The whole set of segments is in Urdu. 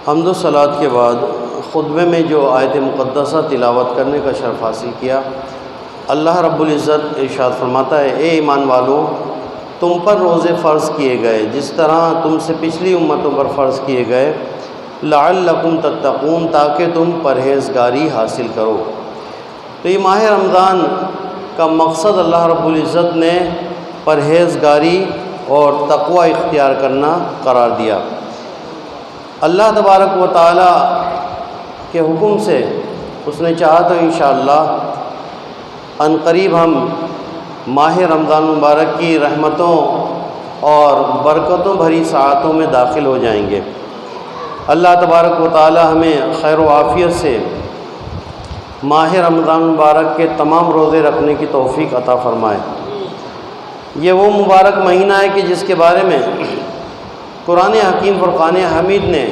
حمد و صلوات کے بعد خطبے میں جو آیت مقدسہ تلاوت کرنے کا شرف حاصل کیا، اللہ رب العزت ارشاد فرماتا ہے، اے ایمان والو، تم پر روزے فرض کیے گئے جس طرح تم سے پچھلی امتوں پر فرض کیے گئے، لعلکم تتقون، تاکہ تم پرہیزگاری حاصل کرو۔ تو یہ ماہ رمضان کا مقصد اللہ رب العزت نے پرہیزگاری اور تقوی اختیار کرنا قرار دیا۔ اللہ تبارک و تعالی کے حکم سے اس نے چاہا تو انشاءاللہ عنقریب ہم ماہ رمضان مبارک کی رحمتوں اور برکتوں بھری ساعتوں میں داخل ہو جائیں گے۔ اللہ تبارک و تعالی ہمیں خیر و عافیت سے ماہ رمضان مبارک کے تمام روزے رکھنے کی توفیق عطا فرمائے۔ یہ وہ مبارک مہینہ ہے کہ جس کے بارے میں قرآن حکیم فرقان حمید نے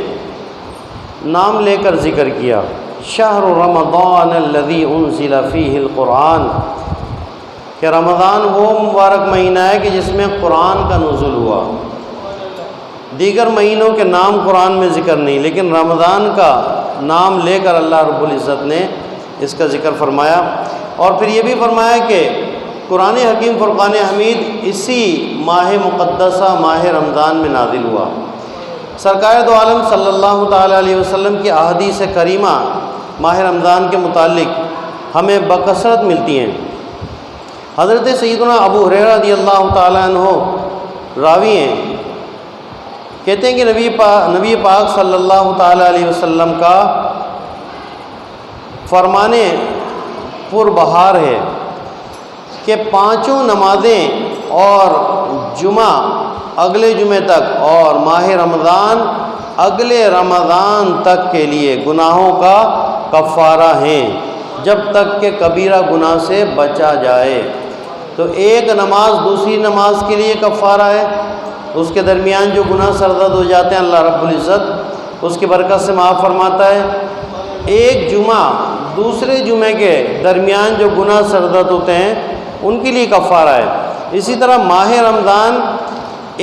نام لے کر ذکر کیا، شہر رمضان الذی انزل فیہ القرآن، کہ رمضان وہ مبارک مہینہ ہے کہ جس میں قرآن کا نزول ہوا۔ دیگر مہینوں کے نام قرآن میں ذکر نہیں، لیکن رمضان کا نام لے کر اللہ رب العزت نے اس کا ذکر فرمایا، اور پھر یہ بھی فرمایا کہ قرآن حکیم فرقان حمید اسی ماہ مقدسہ ماہ رمضان میں نازل ہوا۔ سرکار دو عالم صلی اللہ تعالیٰ علیہ وسلم کی احادیث کریمہ ماہ رمضان کے متعلق ہمیں بکثرت ملتی ہیں۔ حضرت سیدنا ابو ہریرہ رضی اللہ تعالیٰ عنہ راوی ہیں، کہتے ہیں کہ نبی پاک صلی اللہ تعالیٰ علیہ وسلم کا فرمان پربہار ہے کہ پانچوں نمازیں اور جمعہ اگلے جمعے تک اور ماہ رمضان اگلے رمضان تک کے لیے گناہوں کا کفارہ ہیں، جب تک کہ کبیرہ گناہ سے بچا جائے۔ تو ایک نماز دوسری نماز کے لیے کفارہ ہے، اس کے درمیان جو گناہ سرزد ہو جاتے ہیں اللہ رب العزت اس کی برکت سے معاف فرماتا ہے۔ ایک جمعہ دوسرے جمعے کے درمیان جو گناہ سرزد ہوتے ہیں ان کے لیے کفارہ ہے۔ اسی طرح ماہ رمضان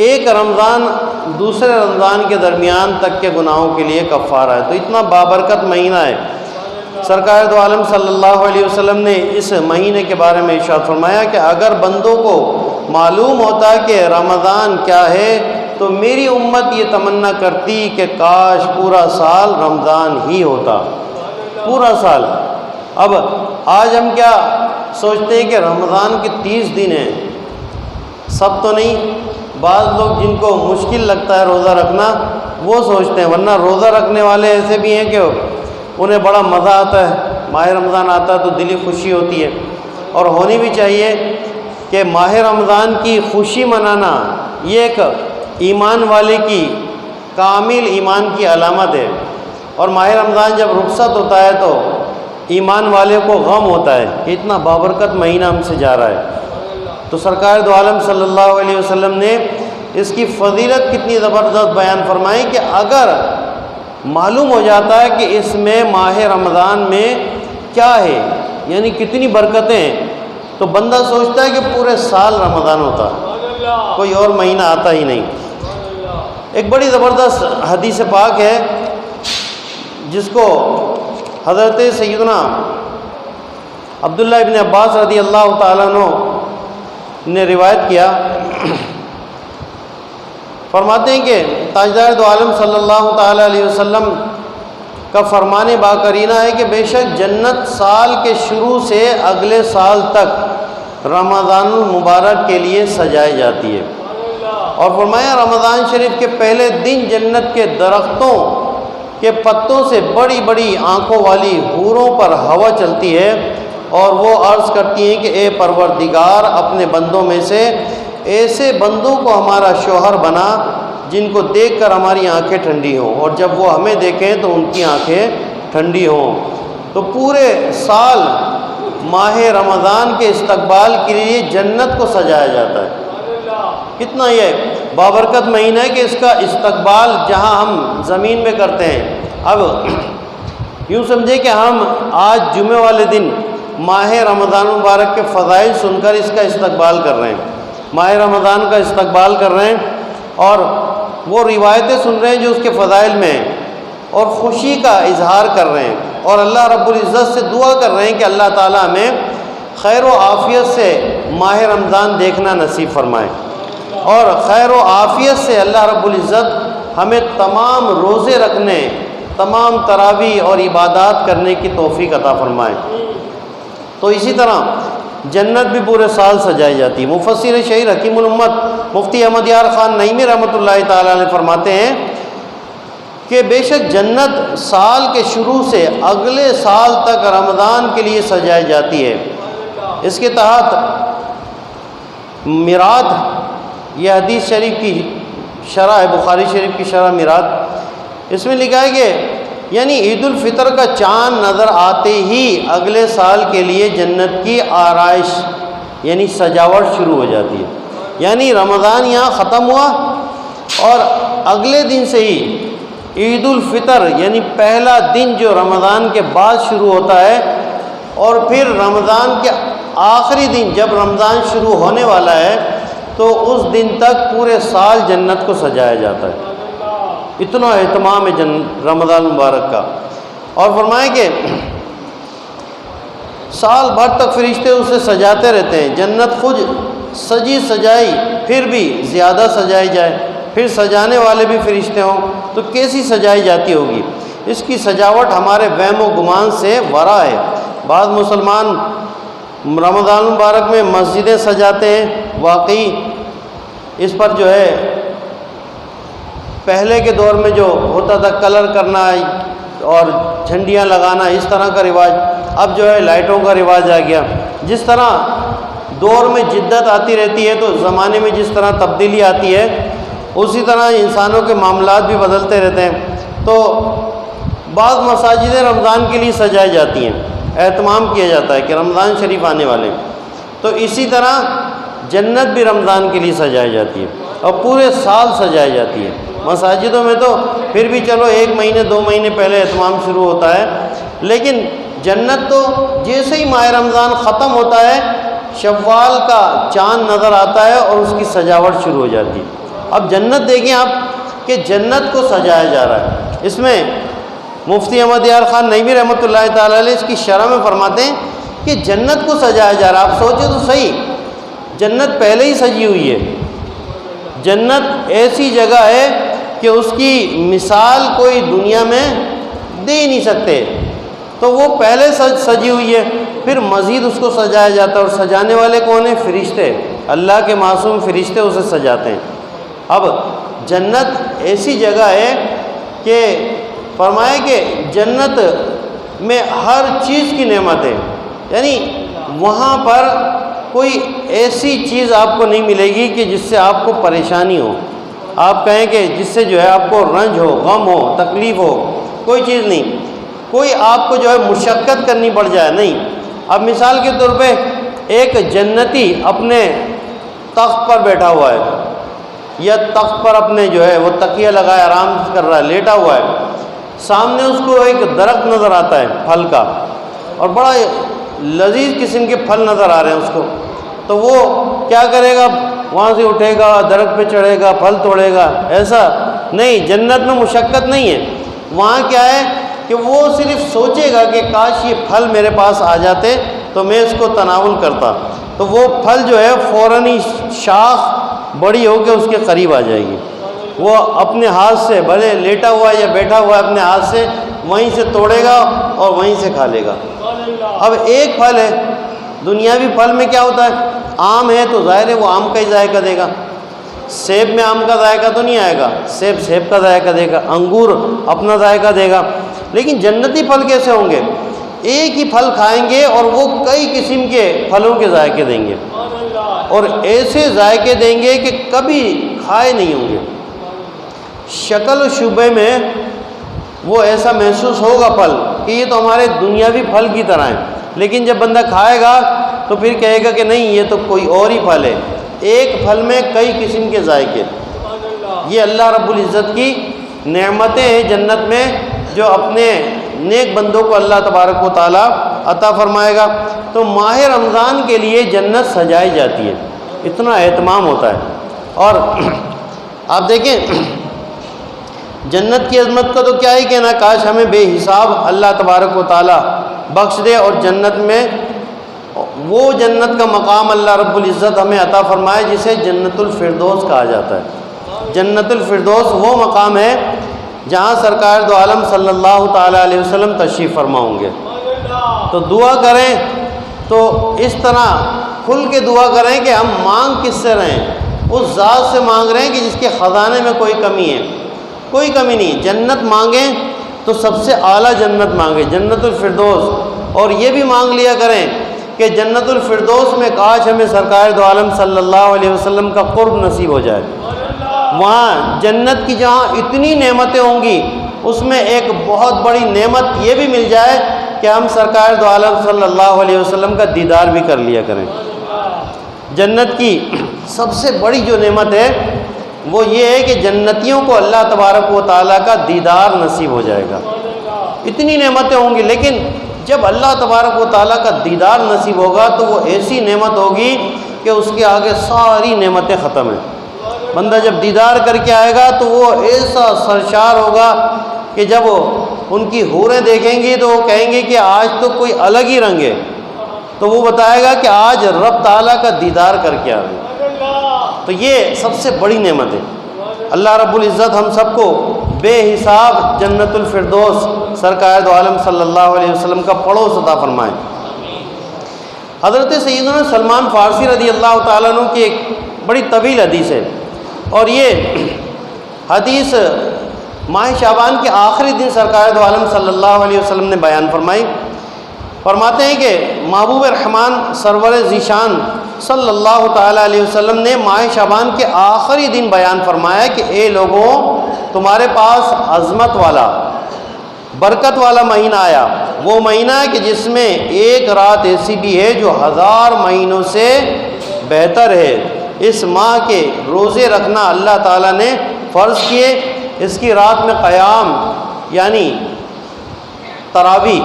ایک رمضان دوسرے رمضان کے درمیان تک کے گناہوں کے لیے کفارہ ہے۔ تو اتنا بابرکت مہینہ ہے۔ سرکار دو عالم صلی اللہ علیہ وسلم نے اس مہینے کے بارے میں ارشاد فرمایا کہ اگر بندوں کو معلوم ہوتا کہ رمضان کیا ہے تو میری امت یہ تمنا کرتی کہ کاش پورا سال رمضان ہی ہوتا، پورا سال۔ اب آج ہم کیا سوچتے ہیں کہ رمضان کے 30 دن ہیں، سب تو نہیں، بعض لوگ جن کو مشکل لگتا ہے روزہ رکھنا وہ سوچتے ہیں، ورنہ روزہ رکھنے والے ایسے بھی ہیں کہ انہیں بڑا مزہ آتا ہے، ماہ رمضان آتا ہے تو دلی خوشی ہوتی ہے، اور ہونی بھی چاہیے کہ ماہ رمضان کی خوشی منانا یہ ایک ایمان والے کی کامل ایمان کی علامت ہے، اور ماہ رمضان جب رخصت ہوتا ہے تو ایمان والے کو غم ہوتا ہے کہ اتنا بابرکت مہینہ ہم سے جا رہا ہے۔ تو سرکار دو عالم صلی اللہ علیہ وسلم نے اس کی فضیلت کتنی زبردست بیان فرمائی کہ اگر معلوم ہو جاتا ہے کہ اس میں ماہ رمضان میں کیا ہے، یعنی کتنی برکتیں ہیں، تو بندہ سوچتا ہے کہ پورے سال رمضان ہوتا، کوئی اور مہینہ آتا ہی نہیں۔ ایک بڑی زبردست حدیث پاک ہے جس کو حضرت سیدنا عبداللہ ابن عباس رضی اللہ تعالیٰ عنہ نے روایت کیا، فرماتے ہیں کہ تاجدار دو عالم صلی اللہ تعالیٰ علیہ وسلم کا فرمان باقرینہ ہے کہ بے شک جنت سال کے شروع سے اگلے سال تک رمضان المبارک کے لیے سجائی جاتی ہے، اور فرمایا رمضان شریف کے پہلے دن جنت کے درختوں کے پتوں سے بڑی بڑی آنکھوں والی حوروں پر ہوا چلتی ہے، اور وہ عرض کرتی ہیں کہ اے پروردگار اپنے بندوں میں سے ایسے بندوں کو ہمارا شوہر بنا جن کو دیکھ کر ہماری آنکھیں ٹھنڈی ہوں، اور جب وہ ہمیں دیکھیں تو ان کی آنکھیں ٹھنڈی ہوں۔ تو پورے سال ماہ رمضان کے استقبال کے لیے جنت کو سجایا جاتا ہے۔ کتنا یہ بابرکت مہینہ ہے کہ اس کا استقبال جہاں ہم زمین میں کرتے ہیں، اب یوں سمجھے کہ ہم آج جمعے والے دن ماہ رمضان مبارک کے فضائل سن کر اس کا استقبال کر رہے ہیں، ماہ رمضان کا استقبال کر رہے ہیں، اور وہ روایتیں سن رہے ہیں جو اس کے فضائل میں ہیں۔ اور خوشی کا اظہار کر رہے ہیں، اور اللہ رب العزت سے دعا کر رہے ہیں کہ اللہ تعالیٰ ہمیں خیر و عافیت سے ماہ رمضان دیکھنا نصیب فرمائے، اور خیر و عافیت سے اللہ رب العزت ہمیں تمام روزے رکھنے، تمام تراویح اور عبادات کرنے کی توفیق عطا فرمائے۔ تو اسی طرح جنت بھی پورے سال سجائی جاتی ہے۔ مفسر شہیر حکیم الامت مفتی احمد یار خان نعیمی رحمۃ اللہ تعالیٰ علیہ فرماتے ہیں کہ بے شک جنت سال کے شروع سے اگلے سال تک رمضان کے لیے سجائی جاتی ہے۔ اس کے تحت میرات، یہ حدیث شریف کی شرح ہے، بخاری شریف کی شرح میرات، اس میں لکھا ہے کہ یعنی عید الفطر کا چاند نظر آتے ہی اگلے سال کے لیے جنت کی آرائش یعنی سجاوٹ شروع ہو جاتی ہے۔ یعنی رمضان یہاں ختم ہوا اور اگلے دن سے ہی عید الفطر یعنی پہلا دن جو رمضان کے بعد شروع ہوتا ہے، اور پھر رمضان کے آخری دن جب رمضان شروع ہونے والا ہے تو اس دن تک پورے سال جنت کو سجایا جاتا ہے۔ اتنا اہتمام ہے رمضان مبارک کا۔ اور فرمائیں کہ سال بھر تک فرشتے اسے سجاتے رہتے ہیں۔ جنت خود سجی سجائی پھر بھی زیادہ سجائی جائے، پھر سجانے والے بھی فرشتے ہوں تو کیسی سجائی جاتی ہوگی۔ اس کی سجاوٹ ہمارے وہم و گمان سے ورا ہے۔ بعض مسلمان رمضان مبارک میں مسجدیں سجاتے ہیں، واقعی اس پر جو ہے پہلے کے دور میں جو ہوتا تھا کلر کرنا اور جھنڈیاں لگانا، اس طرح کا رواج، اب جو ہے لائٹوں کا رواج آ گیا۔ جس طرح دور میں جدت آتی رہتی ہے تو زمانے میں جس طرح تبدیلی آتی ہے اسی طرح انسانوں کے معاملات بھی بدلتے رہتے ہیں۔ تو بعض مساجدیں رمضان کے لیے سجائی جاتی ہیں، اہتمام کیا جاتا ہے کہ رمضان شریف آنے والے ہیں، تو اسی طرح جنت بھی رمضان کے لیے سجائی جاتی ہے اور پورے سال سجائی جاتی ہے۔ مساجدوں میں تو پھر بھی چلو 1 مہینے 2 مہینے پہلے اہتمام شروع ہوتا ہے، لیکن جنت تو جیسے ہی ماہ رمضان ختم ہوتا ہے شوال کا چاند نظر آتا ہے اور اس کی سجاوٹ شروع ہو جاتی ہے۔ اب جنت دیکھیں آپ کہ جنت کو سجایا جا رہا ہے۔ اس میں مفتی احمد یار خان نعیمی رحمۃ اللہ تعالیٰ علیہ اس کی شرح میں فرماتے ہیں کہ جنت کو سجایا جا رہا ہے۔ آپ سوچیں تو صحیح، جنت پہلے ہی سجی ہوئی ہے۔ جنت ایسی جگہ ہے کہ اس کی مثال کوئی دنیا میں دے ہی نہیں سکتے، تو وہ پہلے سجی ہوئی ہے، پھر مزید اس کو سجایا جاتا ہے، اور سجانے والے کون ہیں؟ فرشتے، اللہ کے معصوم فرشتے اسے سجاتے ہیں۔ اب جنت ایسی جگہ ہے کہ فرمایا کہ جنت میں ہر چیز کی نعمت ہے، یعنی وہاں پر کوئی ایسی چیز آپ کو نہیں ملے گی کہ جس سے آپ کو پریشانی ہو، آپ کہیں کہ جس سے جو ہے آپ کو رنج ہو، غم ہو، تکلیف ہو، کوئی چیز نہیں، کوئی آپ کو جو ہے مشقت کرنی پڑ جائے، نہیں۔ اب مثال کے طور پہ ایک جنتی اپنے تخت پر بیٹھا ہوا ہے، یا تخت پر اپنے جو ہے وہ تکیہ لگائے آرام کر رہا ہے، لیٹا ہوا ہے، سامنے اس کو ایک درخت نظر آتا ہے پھل کا، اور بڑا لذیذ قسم کے پھل نظر آ رہے ہیں اس کو، تو وہ کیا کرے گا؟ وہاں سے اٹھے گا، درخت پہ چڑھے گا، پھل توڑے گا؟ ایسا نہیں، جنت میں مشقت نہیں ہے۔ وہاں کیا ہے کہ وہ صرف سوچے گا کہ کاش یہ پھل میرے پاس آ جاتے تو میں اس کو تناول کرتا، تو وہ پھل جو ہے فوراً ہی شاخ بڑی ہو کے اس کے قریب آ جائے گی، وہ اپنے ہاتھ سے بھلے لیٹا ہوا یا بیٹھا ہوا اپنے ہاتھ سے وہیں سے توڑے گا اور وہیں سے کھا لے گا۔ اب ایک پھل ہے، دنیاوی پھل میں کیا ہوتا ہے؟ آم ہے تو ظاہر ہے وہ آم کا ہی ذائقہ دے گا، سیب میں آم کا ذائقہ تو نہیں آئے گا، سیب سیب کا ذائقہ دے گا، انگور اپنا ذائقہ دے گا، لیکن جنتی پھل کیسے ہوں گے؟ ایک ہی پھل کھائیں گے اور وہ کئی قسم کے پھلوں کے ذائقے دیں گے، اور ایسے ذائقے دیں گے کہ کبھی کھائے نہیں ہوں گے۔ شکل و شبہ میں وہ ایسا محسوس ہوگا پھل کہ یہ تو ہمارے دنیاوی پھل کی طرح ہیں، لیکن جب بندہ کھائے گا تو پھر کہے گا کہ نہیں یہ تو کوئی اور ہی پھل ہے۔ ایک پھل میں کئی قسم کے ذائقے، یہ اللہ رب العزت کی نعمتیں ہیں جنت میں جو اپنے نیک بندوں کو اللہ تبارک و تعالیٰ عطا فرمائے گا۔ تو ماہ رمضان کے لیے جنت سجائی جاتی ہے، اتنا اہتمام ہوتا ہے۔ اور آپ دیکھیں جنت کی عظمت کا تو کیا ہی کہنا، کاش ہمیں بے حساب اللہ تبارک و تعالیٰ بخش دے اور جنت میں وہ جنت کا مقام اللہ رب العزت ہمیں عطا فرمائے جسے جنت الفردوس کہا جاتا ہے۔ جنت الفردوس وہ مقام ہے جہاں سرکار دو عالم صلی اللہ تعالیٰ علیہ وسلم تشریف فرما ہوں گے۔ تو دعا کریں تو اس طرح کھل کے دعا کریں کہ ہم مانگ کس سے رہے ہیں، اس ذات سے مانگ رہے ہیں کہ جس کے خزانے میں کوئی کمی ہے، کوئی کمی نہیں۔ جنت مانگیں تو سب سے اعلیٰ جنت مانگیں، جنت الفردوس، اور یہ بھی مانگ لیا کریں کہ جنت الفردوس میں کاش ہمیں سرکار دو عالم صلی اللہ علیہ وسلم کا قرب نصیب ہو جائے۔ وہاں جنت کی جہاں اتنی نعمتیں ہوں گی، اس میں ایک بہت بڑی نعمت یہ بھی مل جائے کہ ہم سرکار دو عالم صلی اللہ علیہ وسلم کا دیدار بھی کر لیا کریں۔ جنت کی سب سے بڑی جو نعمت ہے وہ یہ ہے کہ جنتیوں کو اللہ تبارک و تعالیٰ کا دیدار نصیب ہو جائے گا۔ اتنی نعمتیں ہوں گی، لیکن جب اللہ تبارک و تعالیٰ کا دیدار نصیب ہوگا تو وہ ایسی نعمت ہوگی کہ اس کے آگے ساری نعمتیں ختم ہیں۔ بندہ جب دیدار کر کے آئے گا تو وہ ایسا سرشار ہوگا کہ جب ان کی حوریں دیکھیں گی تو وہ کہیں گے کہ آج تو کوئی الگ ہی رنگ ہے، تو وہ بتائے گا کہ آج رب تعالیٰ کا دیدار کر کے آ گئے۔ تو یہ سب سے بڑی نعمت ہے۔ اللہ رب العزت ہم سب کو بے حساب جنت الفردوس سرکار دو عالم صلی اللہ علیہ وسلم کا پڑوس عطا فرمائے۔ حضرت سیدنا سلمان فارسی رضی اللہ تعالیٰ عنہ کی ایک بڑی طویل حدیث ہے، اور یہ حدیث ماہ شعبان کے آخری دن سرکار دو عالم صلی اللہ علیہ وسلم نے بیان فرمائی۔ فرماتے ہیں کہ محبوب رحمان سرور ذیشان صلی اللہ تعالیٰ علیہ وسلم نے ماہ شعبان کے آخری دن بیان فرمایا کہ اے لوگوں، تمہارے پاس عظمت والا برکت والا مہینہ آیا، وہ مہینہ ہے کہ جس میں ایک رات ایسی بھی ہے جو 1000 مہینوں سے بہتر ہے۔ اس ماہ کے روزے رکھنا اللہ تعالیٰ نے فرض کیے، اس کی رات میں قیام یعنی تراویح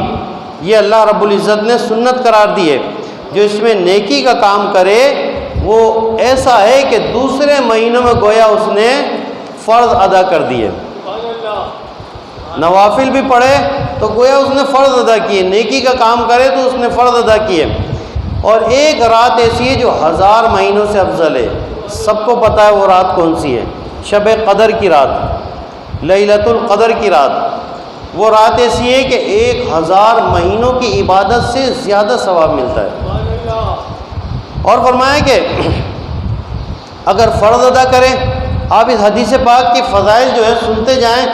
یہ اللہ رب العزت نے سنت قرار دی ہے۔ جو اس میں نیکی کا کام کرے وہ ایسا ہے کہ دوسرے مہینوں میں گویا اس نے فرض ادا کر دیے، نوافل بھی پڑھے تو گویا اس نے فرض ادا کیے، نیکی کا کام کرے تو اس نے فرض ادا کیے۔ اور ایک رات ایسی ہے جو 1000 مہینوں سے افضل ہے۔ سب کو پتہ ہے وہ رات کون سی ہے، شب قدر کی رات، لیلۃ القدر کی رات۔ وہ رات ایسی ہے کہ 1000 مہینوں کی عبادت سے زیادہ ثواب ملتا ہے۔ اور فرمایا کہ اگر فرض ادا کریں، آپ اس حدیث پاک کے فضائل جو ہے سنتے جائیں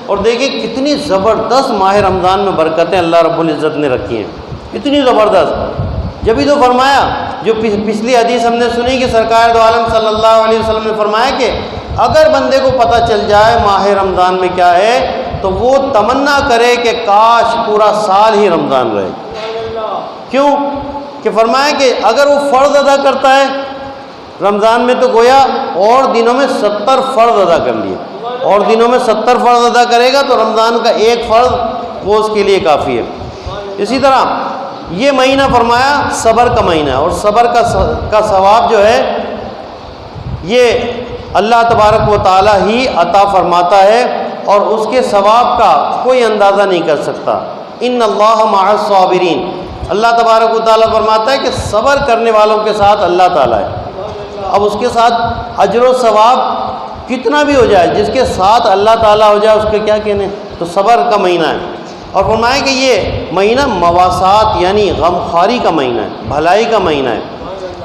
اور دیکھیں کتنی زبردست ماہ رمضان میں برکتیں اللہ رب العزت نے رکھی ہیں، اتنی زبردست۔ جبھی تو فرمایا، جو پچھلی حدیث ہم نے سنی کہ سرکار دو عالم صلی اللہ علیہ وسلم نے فرمایا کہ اگر بندے کو پتہ چل جائے ماہ رمضان میں کیا ہے تو وہ تمنا کرے کہ کاش پورا سال ہی رمضان رہے۔ کیوں کہ فرمایا کہ اگر وہ فرض ادا کرتا ہے رمضان میں تو گویا اور دنوں میں 70 فرض ادا کر لیے، اور دنوں میں 70 فرض ادا کرے گا تو رمضان کا ایک فرض وہ اس کے لیے کافی ہے۔ اسی طرح یہ مہینہ فرمایا صبر کا مہینہ ہے، اور صبر کا ثواب جو ہے یہ اللہ تبارک و تعالیٰ ہی عطا فرماتا ہے، اور اس کے ثواب کا کوئی اندازہ نہیں کر سکتا۔ ان اللہ مع الصابرین، اللہ تبارک و تعالیٰ فرماتا ہے کہ صبر کرنے والوں کے ساتھ اللہ تعالیٰ ہے۔ اب اس کے ساتھ اجر و ثواب کتنا بھی ہو جائے، جس کے ساتھ اللہ تعالیٰ ہو جائے اس کے کیا کہنے، تو صبر کا مہینہ ہے۔ اور فرمایا کہ یہ مہینہ مواسات یعنی غمخواری کا مہینہ ہے، بھلائی کا مہینہ ہے۔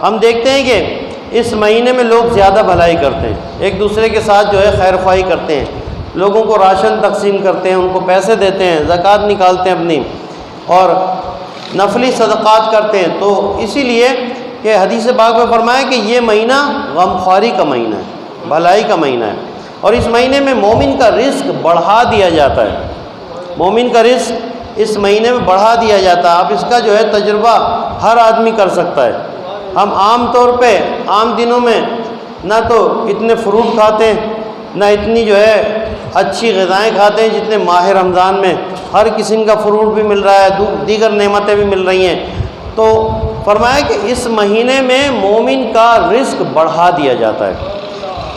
ہم دیکھتے ہیں کہ اس مہینے میں لوگ زیادہ بھلائی کرتے ہیں، ایک دوسرے کے ساتھ جو ہے خیر خواہی کرتے ہیں، لوگوں کو راشن تقسیم کرتے ہیں، ان کو پیسے دیتے ہیں، زکوٰۃ نکالتے ہیں اپنی، اور نفلی صدقات کرتے ہیں۔ تو اسی لیے کہ حدیث پاک میں فرمایا کہ یہ مہینہ غمخواری کا مہینہ ہے، بھلائی کا مہینہ ہے، اور اس مہینے میں مومن کا رزق بڑھا دیا جاتا ہے، مومن کا رزق اس مہینے میں بڑھا دیا جاتا ہے۔ اب اس کا جو ہے تجربہ ہر آدمی کر سکتا ہے۔ ہم عام طور پہ عام دنوں میں نہ تو اتنے فروٹ کھاتے ہیں، نہ اتنی جو ہے اچھی غذائیں کھاتے ہیں جتنے ماہ رمضان میں ہر قسم کا فروٹ بھی مل رہا ہے، دیگر نعمتیں بھی مل رہی ہیں۔ تو فرمایا کہ اس مہینے میں مومن کا رزق بڑھا دیا جاتا ہے،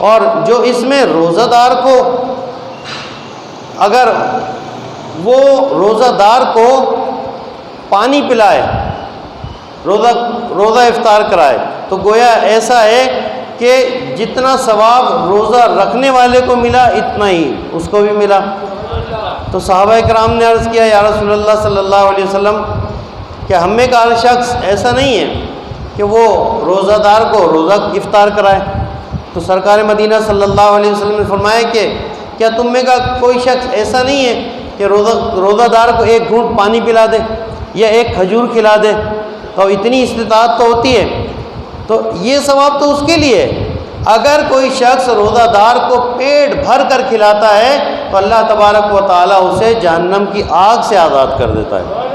اور جو اس میں روزہ دار کو اگر وہ روزہ دار کو پانی پلائے، روزہ افطار کرائے، تو گویا ایسا ہے کہ جتنا ثواب روزہ رکھنے والے کو ملا اتنا ہی اس کو بھی ملا۔ تو صحابہ کرام نے عرض کیا یا رسول اللہ صلی اللہ علیہ وسلم کہ ہم میں کا ہر شخص ایسا نہیں ہے کہ وہ روزہ دار کو روزہ افطار کرائے۔ تو سرکار مدینہ صلی اللہ علیہ وسلم نے فرمایا کہ کیا تم میں کا کوئی شخص ایسا نہیں ہے کہ روزہ دار کو ایک گھونٹ پانی پلا دے یا ایک کھجور کھلا دے؟ تو اتنی استطاعت تو ہوتی ہے، تو یہ ثواب تو اس کے لیے ہے۔ اگر کوئی شخص روزہ دار کو پیٹ بھر کر کھلاتا ہے تو اللہ تبارک و تعالیٰ اسے جہنم کی آگ سے آزاد کر دیتا ہے۔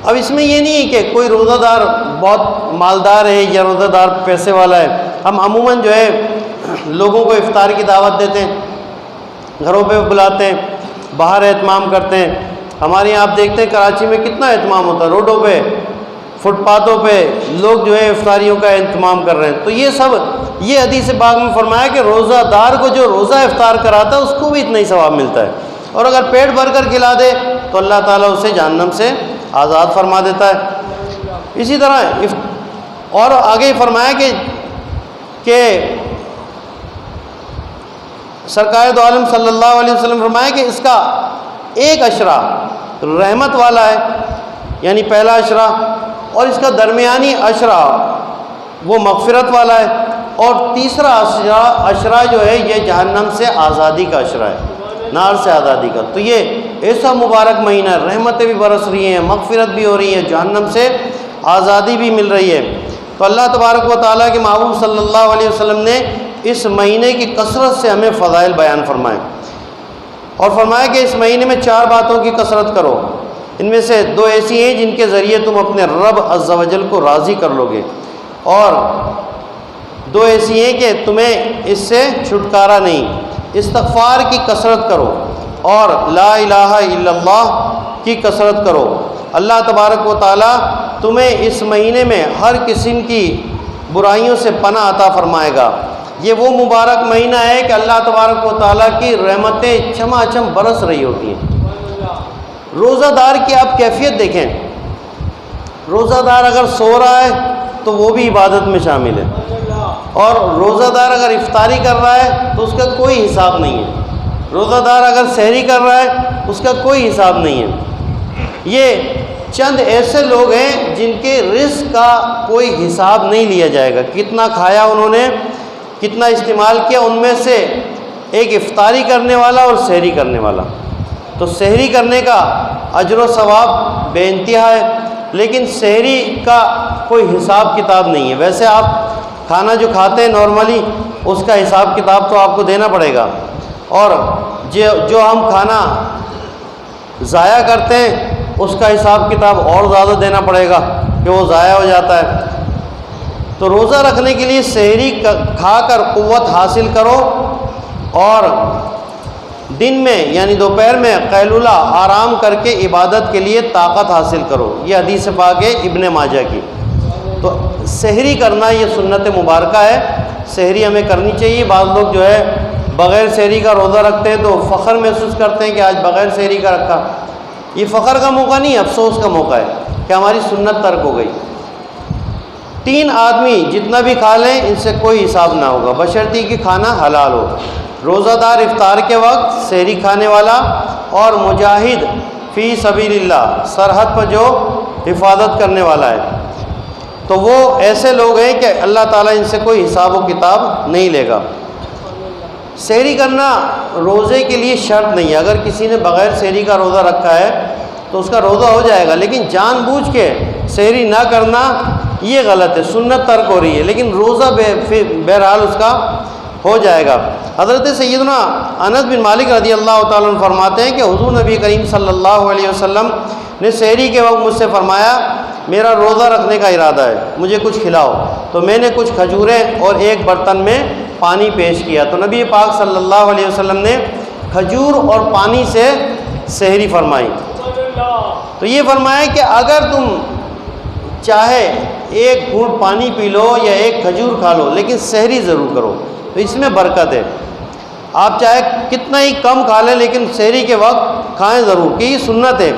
اب اس میں یہ نہیں ہے کہ کوئی روزہ دار بہت مالدار ہے یا روزہ دار پیسے والا ہے۔ ہم عموماً جو ہے لوگوں کو افطار کی دعوت دیتے ہیں، گھروں پہ بلاتے ہیں، باہر اہتمام کرتے ہیں۔ ہمارے یہاں آپ دیکھتے ہیں کراچی میں کتنا اہتمام ہوتا ہے، روڈوں پہ، فٹ پاتھوں پہ لوگ جو ہے افطاریوں کا اہتمام کر رہے ہیں۔ تو یہ سب، یہ حدیث پاک میں فرمایا کہ روزہ دار کو جو روزہ افطار کراتا ہے اس کو بھی اتنا ہی ثواب ملتا ہے، اور اگر پیٹ بھر کر کھلا دے تو اللہ تعالیٰ اسے جہنم سے آزاد فرما دیتا ہے۔ اسی طرح اور آگے فرمایا کہ سرکار دو عالم صلی اللہ علیہ وسلم فرمایا کہ اس کا ایک عشرہ رحمت والا ہے، یعنی پہلا عشرہ، اور اس کا درمیانی عشرہ وہ مغفرت والا ہے، اور تیسرا عشرہ جو ہے یہ جہنم سے آزادی کا عشرہ ہے، نار سے آزادی کا۔ تو یہ ایسا مبارک مہینہ ہے، رحمتیں بھی برس رہی ہیں، مغفرت بھی ہو رہی ہے، جہنم سے آزادی بھی مل رہی ہے۔ تو اللہ تبارک و تعالیٰ کے محبوب صلی اللہ علیہ وسلم نے اس مہینے کی کثرت سے ہمیں فضائل بیان فرمائے، اور فرمایا کہ اس مہینے میں 4 باتوں کی کثرت کرو، ان میں سے 2 ایسی ہیں جن کے ذریعے تم اپنے رب عز و جل کو راضی کر لو گے، اور 2 ایسی ہیں کہ تمہیں اس سے چھٹکارا نہیں۔ استغفار کی کثرت کرو اور لا الہ الا اللہ کی کثرت کرو۔ اللہ تبارک و تعالیٰ تمہیں اس مہینے میں ہر قسم کی برائیوں سے پناہ عطا فرمائے گا۔ یہ وہ مبارک مہینہ ہے کہ اللہ تبارک و تعالیٰ کی رحمتیں چھما چھم برس رہی ہوتی ہیں۔ روزہ دار کی آپ کیفیت دیکھیں، روزہ دار اگر سو رہا ہے تو وہ بھی عبادت میں شامل ہے، اور روزہ دار اگر افطاری کر رہا ہے تو اس کا کوئی حساب نہیں ہے، روزہ دار اگر سحری کر رہا ہے اس کا کوئی حساب نہیں ہے۔ یہ چند ایسے لوگ ہیں جن کے رزق کا کوئی حساب نہیں لیا جائے گا، کتنا کھایا انہوں نے، کتنا استعمال کیا۔ ان میں سے ایک افطاری کرنے والا اور سحری کرنے والا، تو سحری کرنے کا اجر و ثواب بے انتہا ہے، لیکن سحری کا کوئی حساب کتاب نہیں ہے۔ ویسے آپ کھانا جو کھاتے ہیں نارملی اس کا حساب کتاب تو آپ کو دینا پڑے گا، اور جو ہم کھانا ضائع کرتے ہیں اس کا حساب کتاب اور زیادہ دینا پڑے گا کہ وہ ضائع ہو جاتا ہے۔ تو روزہ رکھنے کے لیے سحری کھا کر قوت حاصل کرو، اور دن میں یعنی دوپہر میں قیلولہ آرام کر کے عبادت کے لیے طاقت حاصل کرو۔ یہ حدیث پاک ہے ابن ماجہ کی۔ تو سحری کرنا یہ سنت مبارکہ ہے، سحری ہمیں کرنی چاہیے۔ بعض لوگ جو ہے بغیر سحری کا روزہ رکھتے ہیں تو فخر محسوس کرتے ہیں کہ آج بغیر سحری کا رکھا۔ یہ فخر کا موقع نہیں، افسوس کا موقع ہے کہ ہماری سنت ترک ہو گئی۔ 3 آدمی جتنا بھی کھا لیں ان سے کوئی حساب نہ ہوگا، بشرطی کہ کھانا حلال ہو۔ روزہ دار افطار کے وقت، سحری کھانے والا، اور مجاہد فی سبیل اللہ سرحد پر جو حفاظت کرنے والا ہے۔ تو وہ ایسے لوگ ہیں کہ اللہ تعالیٰ ان سے کوئی حساب و کتاب نہیں لے گا۔ سحری کرنا روزے کے لیے شرط نہیں ہے، اگر کسی نے بغیر سحری کا روزہ رکھا ہے تو اس کا روزہ ہو جائے گا، لیکن جان بوجھ کے سحری نہ کرنا یہ غلط ہے، سنت ترک ہو رہی ہے، لیکن روزہ بہرحال اس کا ہو جائے گا۔ حضرت سیدنا انس بن مالک رضی اللہ تعالیٰ عنہ فرماتے ہیں کہ حضور نبی کریم صلی اللہ علیہ وسلم نے سحری کے وقت مجھ سے فرمایا میرا روزہ رکھنے کا ارادہ ہے، مجھے کچھ کھلاؤ۔ تو میں نے کچھ کھجوریں اور ایک برتن میں پانی پیش کیا، تو نبی پاک صلی اللہ علیہ وسلم نے کھجور اور پانی سے سحری فرمائی۔ تو یہ فرمایا کہ اگر تم چاہے ایک گھونٹ پانی پی لو یا ایک کھجور کھا لو، لیکن سحری ضرور کرو، تو اس میں برکت ہے۔ آپ چاہے کتنا ہی کم کھا لیں لیکن سحری کے وقت کھائیں ضرور، کہ یہ سنت ہے۔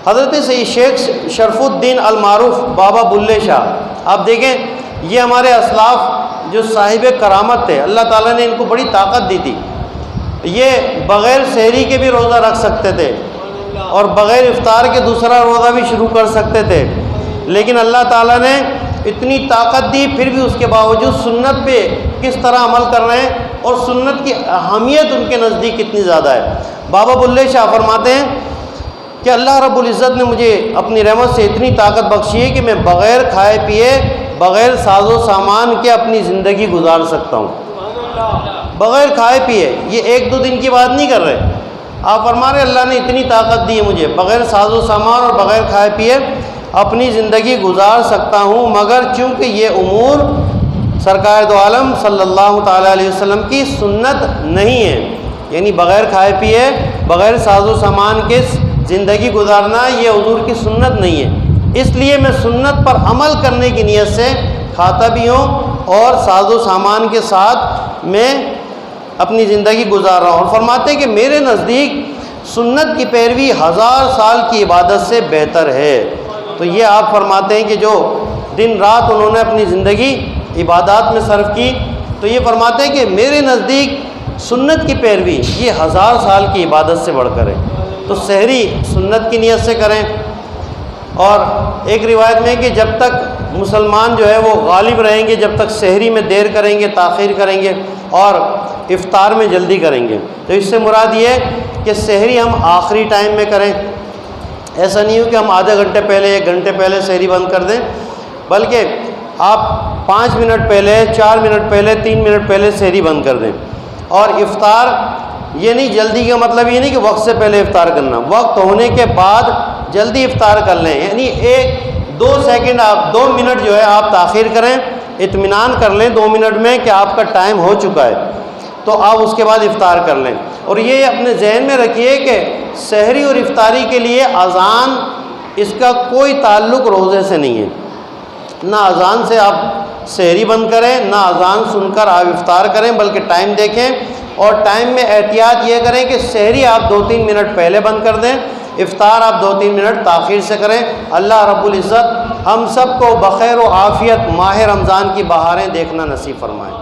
حضرت سید شیخ شرف الدین المعروف بابا بلے شاہ، آپ دیکھیں یہ ہمارے اسلاف جو صاحب کرامت تھے، اللہ تعالیٰ نے ان کو بڑی طاقت دی تھی، یہ بغیر سحری کے بھی روزہ رکھ سکتے تھے اور بغیر افطار کے دوسرا روزہ بھی شروع کر سکتے تھے، لیکن اللہ تعالیٰ نے اتنی طاقت دی، پھر بھی اس کے باوجود سنت پہ کس طرح عمل کر رہے ہیں اور سنت کی اہمیت ان کے نزدیک کتنی زیادہ ہے۔ بابا بلے شاہ فرماتے ہیں کہ اللہ رب العزت نے مجھے اپنی رحمت سے اتنی طاقت بخشی ہے کہ میں بغیر کھائے پیے، بغیر ساز و سامان کے اپنی زندگی گزار سکتا ہوں، بغیر کھائے پیے۔ یہ ایک دو دن کی بات نہیں کر رہے، آپ فرما رہے اللہ نے اتنی طاقت دی ہے مجھے، بغیر ساز و سامان اور بغیر کھائے پیے اپنی زندگی گزار سکتا ہوں، مگر چونکہ یہ امور سرکار دو عالم صلی اللہ تعالیٰ علیہ وسلم کی سنت نہیں ہے، یعنی بغیر کھائے پیے بغیر ساز و سامان کے زندگی گزارنا یہ حضور کی سنت نہیں ہے، اس لیے میں سنت پر عمل کرنے کی نیت سے کھاتا بھی ہوں اور ساز و سامان کے ساتھ میں اپنی زندگی گزار رہا ہوں۔ اور فرماتے ہیں کہ میرے نزدیک سنت کی پیروی 1000 سال کی عبادت سے بہتر ہے۔ تو یہ آپ فرماتے ہیں کہ جو دن رات انہوں نے اپنی زندگی عبادات میں صرف کی، تو یہ فرماتے ہیں کہ میرے نزدیک سنت کی پیروی یہ 1000 سال کی عبادت سے بڑھ کر ہے۔ تو سحری سنت کی نیت سے کریں، اور ایک روایت میں کہ جب تک مسلمان جو ہے وہ غالب رہیں گے، جب تک سحری میں دیر کریں گے، تاخیر کریں گے اور افطار میں جلدی کریں گے، تو اس سے مراد یہ ہے کہ سحری ہم آخری ٹائم میں کریں۔ ایسا نہیں ہو کہ ہم آدھے گھنٹے پہلے 1 گھنٹے پہلے سحری بند کر دیں، بلکہ آپ 5 منٹ پہلے، 4 منٹ پہلے، 3 منٹ پہلے سحری بند کر دیں۔ اور افطار یہ نہیں، جلدی کا مطلب یہ نہیں کہ وقت سے پہلے افطار کرنا، وقت ہونے کے بعد جلدی افطار کر لیں، یعنی 1-2 سیکنڈ آپ 2 منٹ جو ہے آپ تاخیر کریں، اطمینان کر لیں 2 منٹ میں کہ آپ کا ٹائم ہو چکا ہے، تو آپ اس کے بعد افطار کر لیں۔ اور یہ اپنے ذہن میں رکھیے کہ سحری اور افطاری کے لیے اذان اس کا کوئی تعلق روزے سے نہیں ہے، نہ اذان سے آپ سحری بند کریں، نہ اذان سن کر آپ افطار کریں، بلکہ ٹائم دیکھیں اور ٹائم میں احتیاط یہ کریں کہ سحری آپ 2-3 منٹ پہلے بند کر دیں، افطار آپ 2-3 منٹ تاخیر سے کریں۔ اللہ رب العزت ہم سب کو بخیر و عافیت ماہ رمضان کی بہاریں دیکھنا نصیب فرمائیں۔